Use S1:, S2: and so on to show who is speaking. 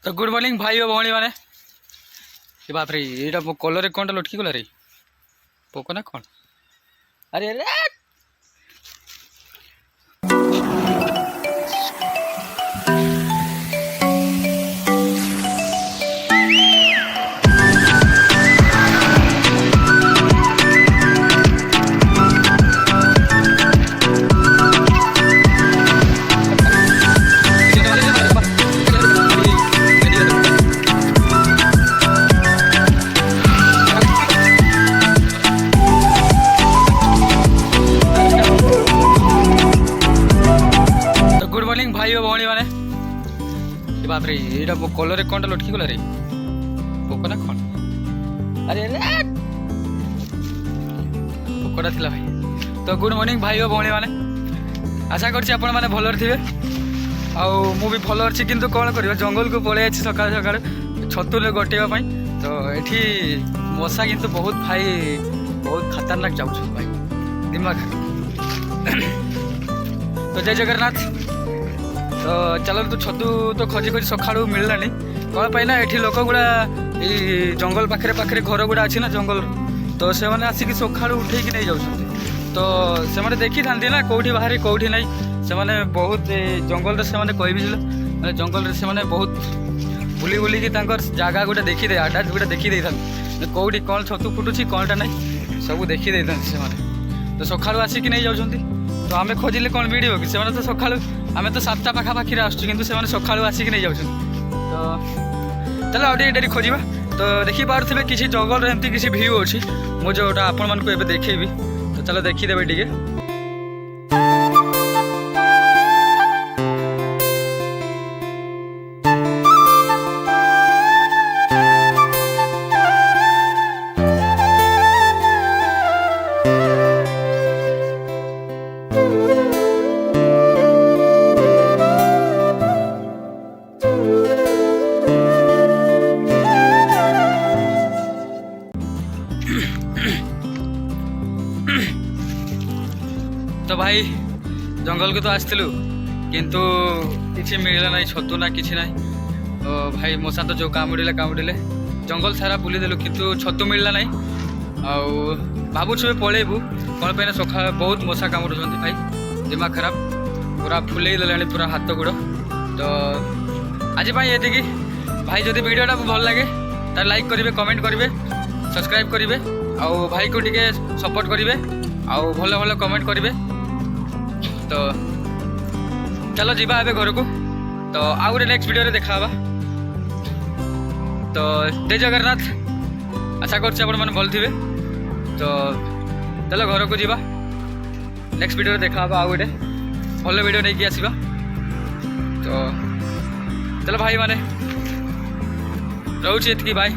S1: तो good morning भाई और भौणी मैंने ये बाप रे ये कलर कौन लटकी गला रे पोक ना कौन अरे अरे गुड मॉर्निंग भाई और भौणी मैंने ये बाप रे ये कलर कौन लटकी गला रे पोक ना कौन अरे अरे पोकटा थिला भाई। तो गुड मॉर्निंग भाई और भौणी मैंने आशा करछि आपण माने भलर थिबे आउ मु भी भलर छी किंतु कोन करियो जंगल को पळे अछि सकाळ सकाळ छतुले गटेवा पई। तो एठी मशा किंतु बहुत भाई बहुत खतरनाक जाउछ भाई दिमाग। तो जय जगन्नाथ। तो चलो तो छतु तो खोजी खोजी सकाळू मिललानी कौन पाई ना एठी लोक गुड़ा ये जंगल पाखरे पाखरे घर गुड़ा अच्छी ना जंगल तो से माने आसिक सकाळू उठेकी नहीं जाउछन। तो से माने देखी थांती ना कोठी बाहरी कोठी नहीं से माने बहुत जंगल रे से माने कोई भी माने जंगल रे से माने बहुत बुली बुली की तांकर जागा गुड़ा देखी दे आडा गुड़ा देखी दे थान कोठी कौन छतु फुटुची कौनटा नहीं सब देखी दे थान से माने। तो सकाळू आसिक नहीं जाउछंती तो आमे खोजिले कौन वीडियो कि से माने तो सकाळू आमे तो 7टा पाखापाखि आसुँ किंतु से माने सकाळू आसिक नहीं जाउछन। तो चलो आउटे डेरी खोजिबा। तो देखि पारुथिबे किछि जंगल रे एमती किछि व्यू अछि मु जोटा आपण मानको एबे देखैबी। तो चलो देखि देबे टिके। तो भाई जंगल को तो आसलु किंतु किसी मिलला ना छतु ना कि ना। तो भाई मशा तो जो कामुड़े जंगल सारा बुली देलु किंतु छतु मिलला ना। भावुछु पलैबू कौन पे सका बहुत मशा कामुड़ुंट भाई दिमाग खराब पूरा फुले देला पूरा हाथ गोड़। तो आज ये भाई जदि वीडियोटा भल लगे तो लाइक करेंगे कमेंट करेंगे सब्सक्राइब करेंगे आउ भाई को टिके सपोर्ट करेंगे आउ भल भल कमेंट करेंगे। तो चलो जीवा ए घर को। तो आउ गोटे नेक्स्ट वीडियो देखा। तो जय जगन्नाथ। आशा करछि आपण माने भल थिबे। तो चलो घर को जीवा नेक्स्ट वीडियो देखा आउ गोटे भल वीडियो नहीं आसवा। तो चलो भाई माने रोचे बाय।